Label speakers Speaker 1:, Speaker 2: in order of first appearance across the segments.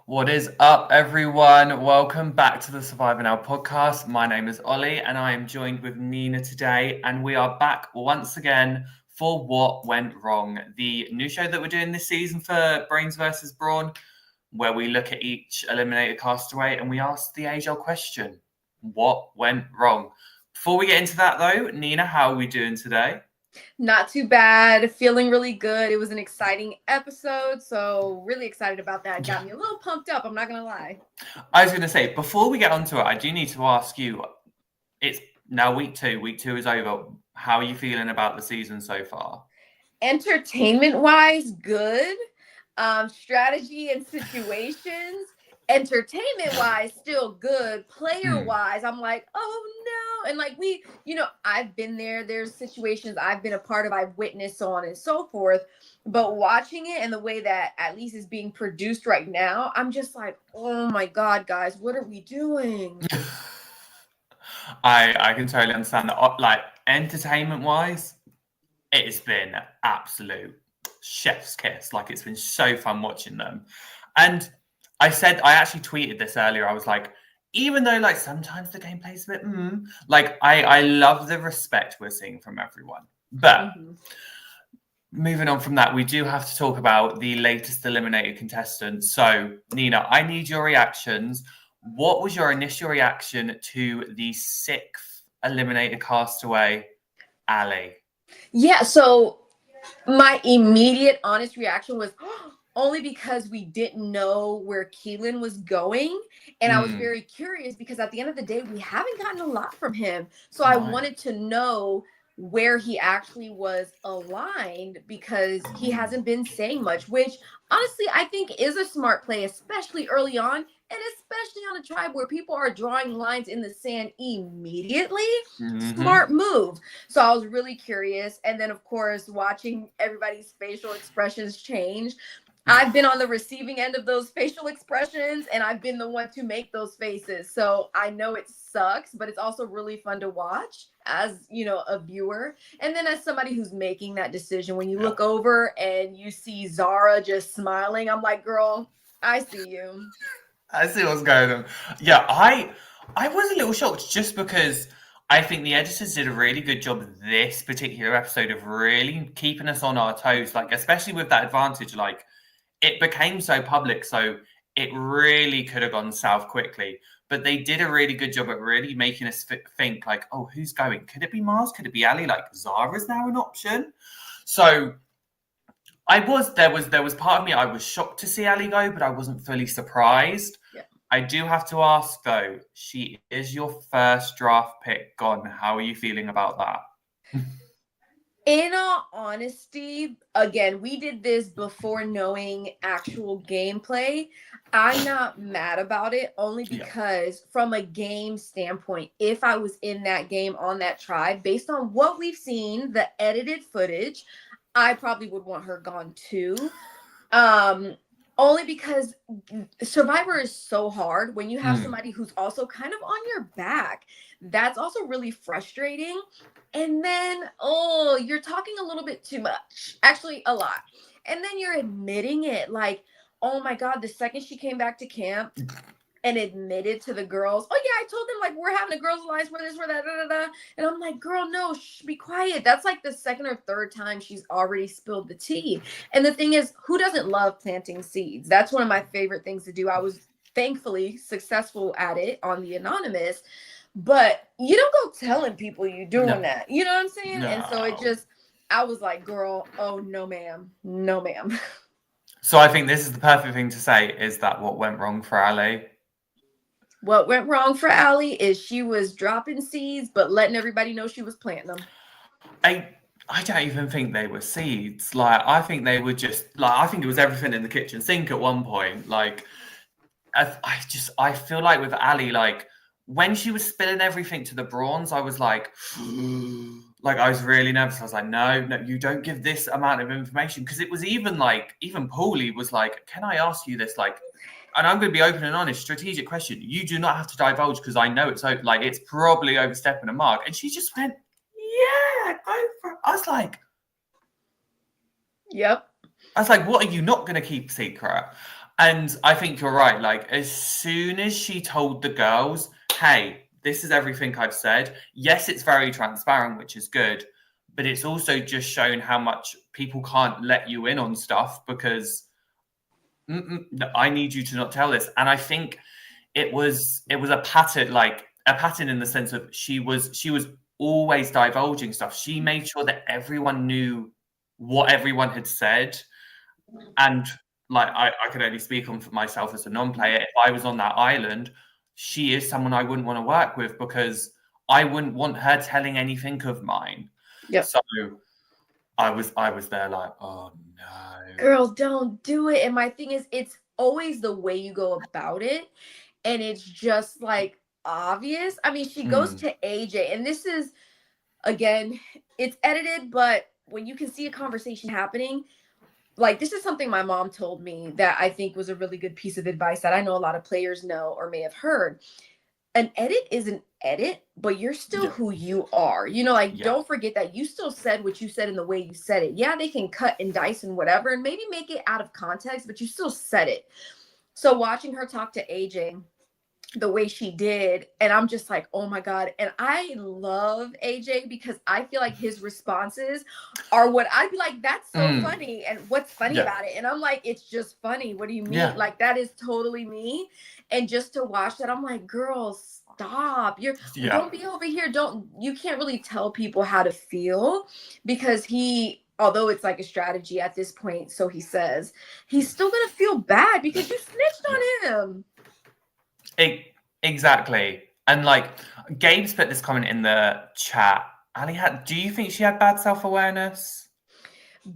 Speaker 1: What is up, everyone? Welcome back to the Survivor Now podcast. My name is Oli, and I am joined with Nina today, and we are back once again for What Went Wrong, the new show that we're doing this season for Brains versus Brawn, where we look at each eliminated castaway and we ask the age-old question: what went wrong? Before we get into that, though, Nina, how are we doing today?
Speaker 2: Not too bad. Feeling really good. It was an exciting episode, so really excited about that. Got me a little pumped up, I'm not going to lie.
Speaker 1: I was going to say, before we get onto it, I do need to ask you, it's now week two. Week two is over. How are you feeling about the season so far?
Speaker 2: Entertainment-wise, good. Strategy and situations, entertainment-wise, still good. Player-wise, I'm like, oh no. And like I've been there. There's situations I've been a part of, I've witnessed, so on and so forth. But watching it and the way that at least is being produced right now, I'm just like, oh my God, guys, what are we doing?
Speaker 1: I can totally understand that. Like, entertainment-wise, it has been absolute chef's kiss. Like, it's been so fun watching them. And I actually tweeted this earlier. I was like, even though like sometimes the gameplay's a bit like I love the respect we're seeing from everyone. But moving on from that, we do have to talk about the latest eliminated contestants. So, Nina, I need your reactions. What was your initial reaction to the sixth eliminated castaway, Ali?
Speaker 2: Yeah, so my immediate honest reaction was only because we didn't know where Keelan was going. And I was very curious because at the end of the day, we haven't gotten a lot from him. So I wanted to know where he actually was aligned because he hasn't been saying much, which honestly I think is a smart play, especially early on, and especially on a tribe where people are drawing lines in the sand immediately. Smart move. So I was really curious. And then, of course, watching everybody's facial expressions change. I've been on the receiving end of those facial expressions, and I've been the one to make those faces. So I know it sucks, but it's also really fun to watch as, a viewer. And then as somebody who's making that decision, when you look over and you see Zara just smiling, I'm like, girl, I see you.
Speaker 1: I see what's going on. Yeah, I was a little shocked just because I think the editors did a really good job this particular episode of really keeping us on our toes, like especially with that advantage, like it became so public, so it really could have gone south quickly. But they did a really good job at really making us think like, oh, who's going? Could it be Mars? Could it be Ali? Like Zara's now an option. So there was part of me, I was shocked to see Ali go, but I wasn't fully surprised.
Speaker 2: Yeah.
Speaker 1: I do have to ask though, she is your first draft pick gone. How are you feeling about that?
Speaker 2: In all honesty, again, we did this before knowing actual gameplay. I'm not mad about it only because from a game standpoint, if I was in that game on that tribe, based on what we've seen, the edited footage, I probably would want her gone too. Only because Survivor is so hard when you have somebody who's also kind of on your back. That's also really frustrating. And then, you're talking a little bit too much. Actually, a lot. And then you're admitting it. Like, oh my God, the second she came back to camp and admitted to the girls, oh yeah, I told them like we're having a girls' alliance, we're this, we're that, da, da, da. And I'm like, girl, no, be quiet. That's like the second or third time she's already spilled the tea. And the thing is, who doesn't love planting seeds? That's one of my favorite things to do. I was thankfully successful at it on the Anonymous, but you don't go telling people you doing that. You know what I'm saying?
Speaker 1: No.
Speaker 2: And so I was like, girl, oh no, ma'am. No, ma'am.
Speaker 1: So I think this is the perfect thing to say, is that what went wrong for Ali?
Speaker 2: What went wrong for Ali is she was dropping seeds, but letting everybody know she was planting them.
Speaker 1: I don't even think they were seeds. Like, I think they were just like, I think it was everything in the kitchen sink at one point. Like, I feel like with Ali, like when she was spilling everything to the Brawns, I was like, like I was really nervous. I was like, no, you don't give this amount of information, because it was even Paulie was like, can I ask you this? Like, and I'm going to be open and honest, strategic question. You do not have to divulge because I know it's probably overstepping a mark. And she just went, yeah, go for it. I was like,
Speaker 2: yep.
Speaker 1: what are you not going to keep secret? And I think you're right. Like, as soon as she told the girls, hey, this is everything I've said, yes, it's very transparent, which is good, but it's also just shown how much people can't let you in on stuff because I need you to not tell this. And I think it was a pattern, like a pattern in the sense of she was always divulging stuff. She made sure that everyone knew what everyone had said. And like I could only speak on for myself as a non-player. If I was on that island, she is someone I wouldn't want to work with because I wouldn't want her telling anything of mine.
Speaker 2: Yep.
Speaker 1: So I was there like, oh no.
Speaker 2: Girl, don't do it. And my thing is, it's always the way you go about it. And it's just like obvious. I mean, she goes to AJ, and this is, again, it's edited, but when you can see a conversation happening, like this is something my mom told me that I think was a really good piece of advice that I know a lot of players know or may have heard. An edit is an edit, but you're still who you are. You know, like don't forget that you still said what you said in the way you said it. Yeah, they can cut and dice and whatever and maybe make it out of context, but you still said it. So watching her talk to AJ the way she did, and I'm just like, oh my God. And I love AJ because I feel like his responses are what I'd be like, that's so funny. And what's funny about it? And I'm like, it's just funny. What do you mean? Like, that is totally me. And just to watch that, I'm like, girl, stop. Don't be over here. You can't really tell people how to feel because although it's like a strategy at this point, so he says, he's still going to feel bad because you snitched on him.
Speaker 1: Exactly. And like Gabe's put this comment in the chat. Ali, do you think she had bad self-awareness?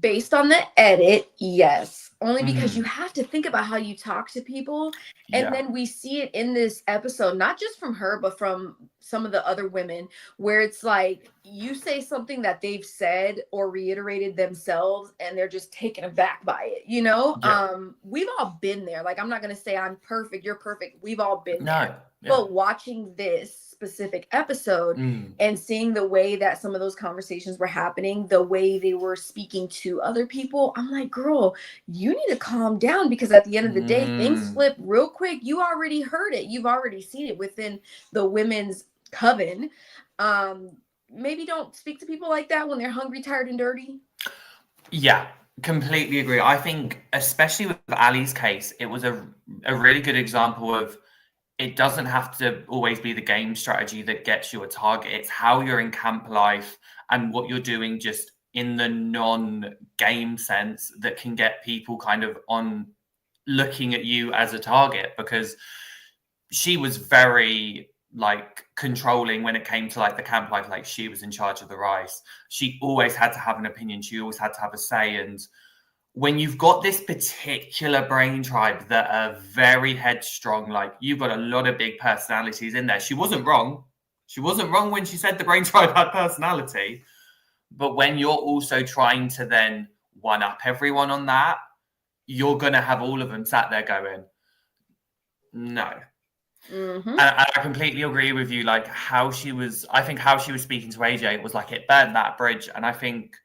Speaker 2: Based on the edit, yes. Only because you have to think about how you talk to people. And then we see it in this episode, not just from her, but from some of the other women, where it's like you say something that they've said or reiterated themselves and they're just taken aback by it, you know? We've all been there. Like, I'm not going to say I'm perfect, you're perfect. We've all been there. But watching this specific episode and seeing the way that some of those conversations were happening, the way they were speaking to other people, I'm like, girl, you need to calm down because at the end of the day, things flip real quick. You already heard it. You've already seen it within the women's coven. Maybe don't speak to people like that when they're hungry, tired, and dirty.
Speaker 1: Yeah, completely agree. I think, especially with Ali's case, it was a really good example of it doesn't have to always be the game strategy that gets you a target. It's how you're in camp life and what you're doing just in the non-game sense that can get people kind of on looking at you as a target, because she was very like controlling when it came to like the camp life. Like, she was in charge of the rice. She always had to have an opinion. She always had to have a say. And when you've got this particular brain tribe that are very headstrong, like you've got a lot of big personalities in there. She wasn't wrong. She wasn't wrong when she said the brain tribe had personality. But when you're also trying to then one up everyone on that, you're going to have all of them sat there going, no. And I completely agree with you. Like I think how she was speaking to AJ was like it burned that bridge. And I think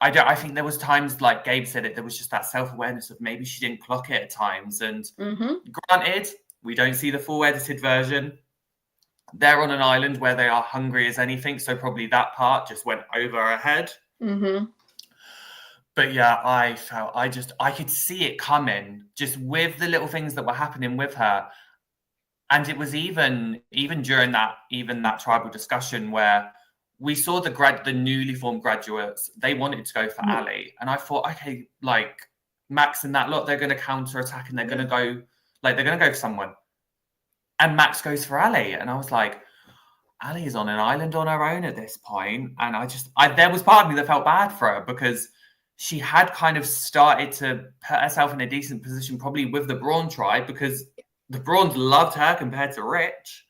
Speaker 1: there was times, like Gabe said it, there was just that self-awareness of maybe she didn't clock it at times. And granted, we don't see the full edited version. They're on an island where they are hungry as anything. So probably that part just went over her head. But yeah, I could see it coming just with the little things that were happening with her. And it was even during that tribal discussion where we saw the newly formed graduates, they wanted to go for Ali. And I thought, okay, like Max and that lot, they're going to counterattack and they're going to go for someone. And Max goes for Ali. And I was like, Ali is on an island on her own at this point. And there was part of me that felt bad for her because she had kind of started to put herself in a decent position, probably with the Brawn tribe, because the Brawns loved her compared to Rich.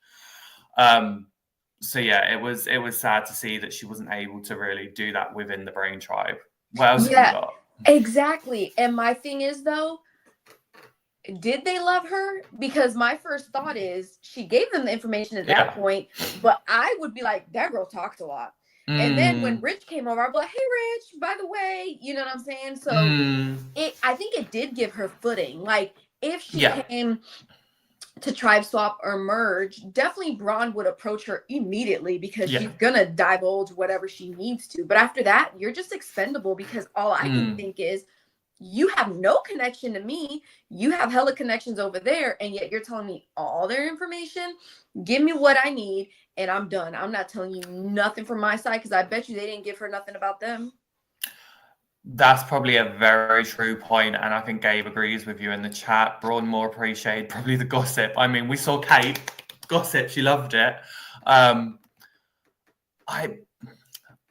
Speaker 1: So yeah, it was sad to see that she wasn't able to really do that within the Brain tribe. What else have you got?
Speaker 2: Exactly. And my thing is, though, did they love her? Because my first thought is she gave them the information at that point, but I would be like, that girl talks a lot. And then when
Speaker 1: Mm,
Speaker 2: Rich came over, I'd be like, hey, Rich, by the way, you know what I'm saying? So
Speaker 1: mm,
Speaker 2: I think it did give her footing. Like, if she
Speaker 1: yeah,
Speaker 2: came to tribe swap or merge, definitely Braun would approach her immediately because
Speaker 1: yeah.
Speaker 2: she's gonna divulge whatever she needs to. But after that, you're just expendable because all I can
Speaker 1: Mm.
Speaker 2: think is you have no connection to me. You have hella connections over there, and yet you're telling me all their information. Give me what I need, and I'm done. I'm not telling you nothing from my side because I bet you they didn't give her nothing about them.
Speaker 1: That's probably a very true point, and I think Gabe agrees with you in the chat. Braun more appreciated probably the gossip. I mean, we saw Kate gossip; she loved it. Um, I,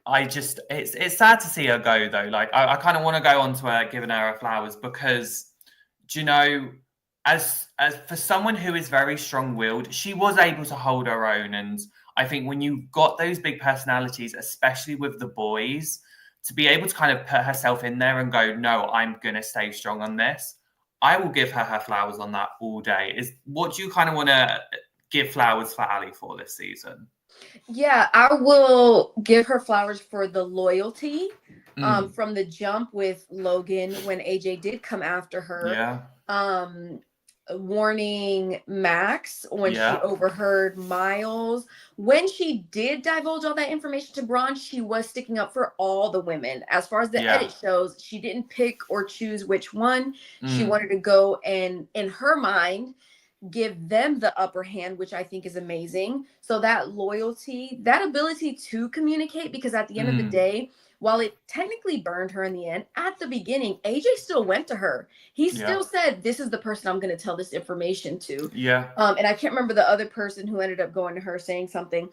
Speaker 1: I just it's sad to see her go though. Like, I kind of want to go on to her, giving her her flowers because, do you know, as for someone who is very strong-willed, she was able to hold her own, and I think when you've got those big personalities, especially with the boys, to be able to kind of put herself in there and go, no, I'm going to stay strong on this. I will give her her flowers on that all day. Is what do you kind of want to give flowers for Ali for this season?
Speaker 2: Yeah, I will give her flowers for the loyalty
Speaker 1: Mm,
Speaker 2: from the jump with Logan when AJ did come after her.
Speaker 1: yeah,
Speaker 2: Um, warning Max when she
Speaker 1: yeah,
Speaker 2: overheard Miles. When she did divulge all that information to Braun, she was sticking up for all the women. As far as the
Speaker 1: yeah.
Speaker 2: edit shows, she didn't pick or choose which one. She
Speaker 1: Mm,
Speaker 2: wanted to go and, in her mind, give them the upper hand, which I think is amazing. So that loyalty, that ability to communicate, because at the end of the
Speaker 1: mm,
Speaker 2: day, while it technically burned her in the end, at the beginning, AJ still went to her. He
Speaker 1: yeah,
Speaker 2: still said, this is the person I'm going to tell this information to.
Speaker 1: yeah.
Speaker 2: And I can't remember the other person who ended up going to her saying something.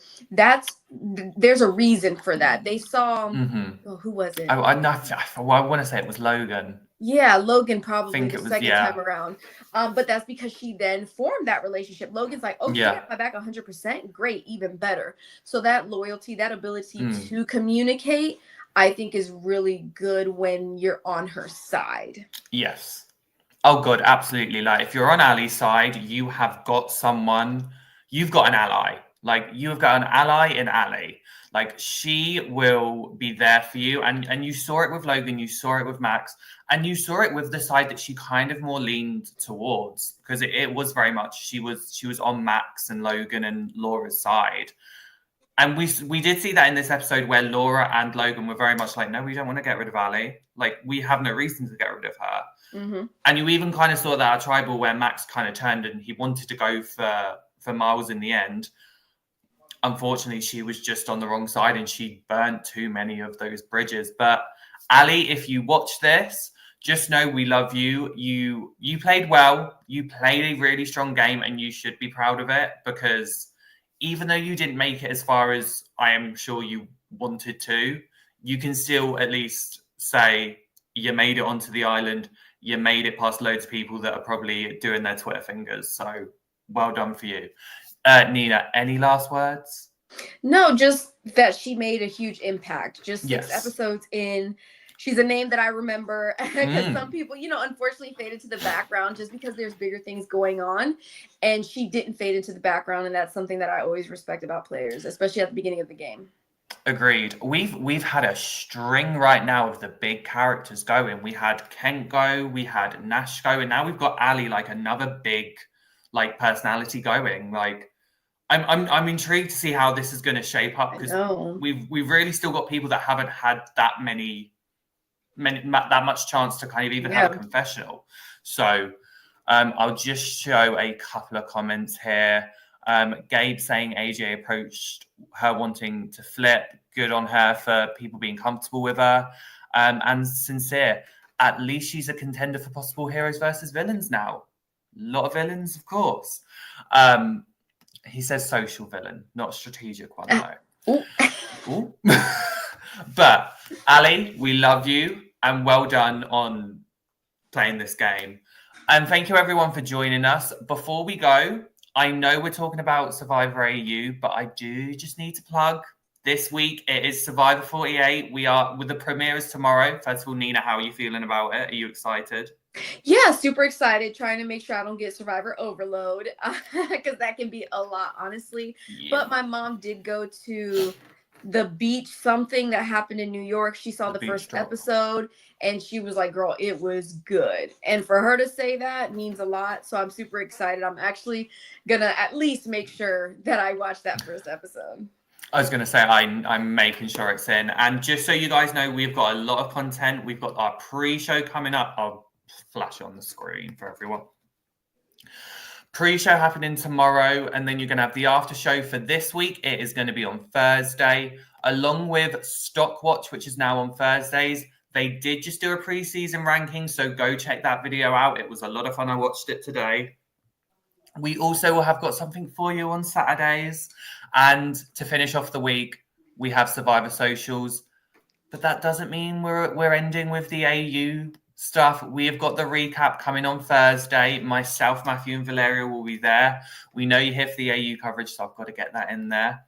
Speaker 2: There's a reason for that. They saw,
Speaker 1: Mm-hmm.
Speaker 2: oh, who was it?
Speaker 1: I want to say it was Logan.
Speaker 2: Yeah, Logan
Speaker 1: I
Speaker 2: probably
Speaker 1: think
Speaker 2: the
Speaker 1: it was,
Speaker 2: second time
Speaker 1: yeah,
Speaker 2: around. But that's because she then formed that relationship. Logan's like, oh, she
Speaker 1: yeah.
Speaker 2: got my back 100%. Great, even better. So that loyalty, that ability
Speaker 1: Mm.
Speaker 2: to communicate, I think is really good when you're on her side.
Speaker 1: Yes. Oh God, absolutely. Like if you're on Ali's side, you have got someone, you've got an ally. Like you've got an ally in Ali. Like she will be there for you. And you saw it with Logan, you saw it with Max, and you saw it with the side that she kind of more leaned towards because it was very much she was on Max and Logan and Laura's side. And we did see that in this episode where Laura and Logan were very much like, no, we don't want to get rid of Ali. Like we have no reason to get rid of her.
Speaker 2: Mm-hmm.
Speaker 1: And you even kind of saw that at Tribal where Max kind of turned and he wanted to go for Miles in the end. Unfortunately, she was just on the wrong side and she burnt too many of those bridges. But Ali, if you watch this, just know we love you. You played well. You played a really strong game and you should be proud of it because even though you didn't make it as far as I am sure you wanted to, you can still at least say you made it onto the island. You made it past loads of people that are probably doing their Twitter fingers. So well done for you. Nina, any last words?
Speaker 2: No, just that she made a huge impact. Just six
Speaker 1: Yes.
Speaker 2: episodes in. She's a name that I remember because some
Speaker 1: Mm,
Speaker 2: people, unfortunately fade into the background just because there's bigger things going on. And she didn't fade into the background. And that's something that I always respect about players, especially at the beginning of the game.
Speaker 1: agreed. We've had a string right now of the big characters going. We had Kent go, we had Nash go, and now we've got Ali, like another big like personality going. Like I'm intrigued to see how this is going to shape up
Speaker 2: I
Speaker 1: because
Speaker 2: know.
Speaker 1: we've really still got people that haven't had that that much chance to kind of even have a
Speaker 2: Yeah.
Speaker 1: confessional. So I'll just show a couple of comments here. Gabe saying AJ approached her wanting to flip. Good on her for people being comfortable with her. And Sincere, at least she's a contender for possible heroes versus villains now. A lot of villains, of course. He says social villain, not strategic one, though. Ooh. But Ali, we love you and well done on playing this game. And thank you everyone for joining us. Before we go, I know we're talking about Survivor AU, but I do just need to plug this week. It is Survivor 48. We are with the premiere is tomorrow. First of all, Nina, how are you feeling about it? Are you excited?
Speaker 2: Yeah, super excited. Trying to make sure I don't get Survivor overload because that can be a lot, honestly.
Speaker 1: Yeah.
Speaker 2: But my mom did go to the beach something that happened in New York. She saw the first
Speaker 1: drop.
Speaker 2: episode and she was like, girl, it was good. And for her to say that means a lot. So I'm super excited. I'm actually gonna at least make sure that I watch that first episode.
Speaker 1: I was going to say, I'm making sure it's in. And just so you guys know, we've got a lot of content. We've got our pre-show coming up. I'll flash it on the screen for everyone. Pre-show happening tomorrow, and then you're going to have the after show for this week. It is going to be on Thursday, along with Stock Watch, which is now on Thursdays. They did just do a pre-season ranking, so go check that video out. It was a lot of fun. I watched it today. We also will have got something for you on Saturdays. And to finish off the week, we have Survivor Socials. But that doesn't mean we're ending with the AU stuff. We have got the recap coming on Thursday. Myself, Matthew, and Valeria will be there. We know you're here for the AU coverage, so I've got to get that in there.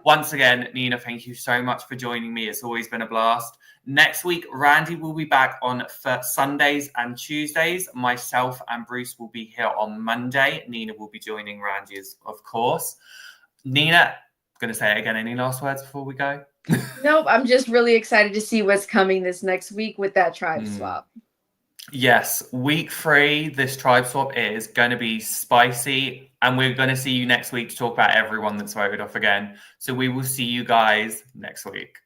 Speaker 1: Once again, Nina, thank you so much for joining me. It's always been a blast. Next week, Randy will be back on Sundays and Tuesdays. Myself and Bruce will be here on Monday. Nina will be joining Randy, of course. Nina, going to say it again. Any last words before we go?
Speaker 2: Nope. I'm just really excited to see what's coming this next week with that tribe swap.
Speaker 1: Yes, week 3, this tribe swap is going to be spicy, and we're going to see you next week to talk about everyone that's voted off again. So we will see you guys next week.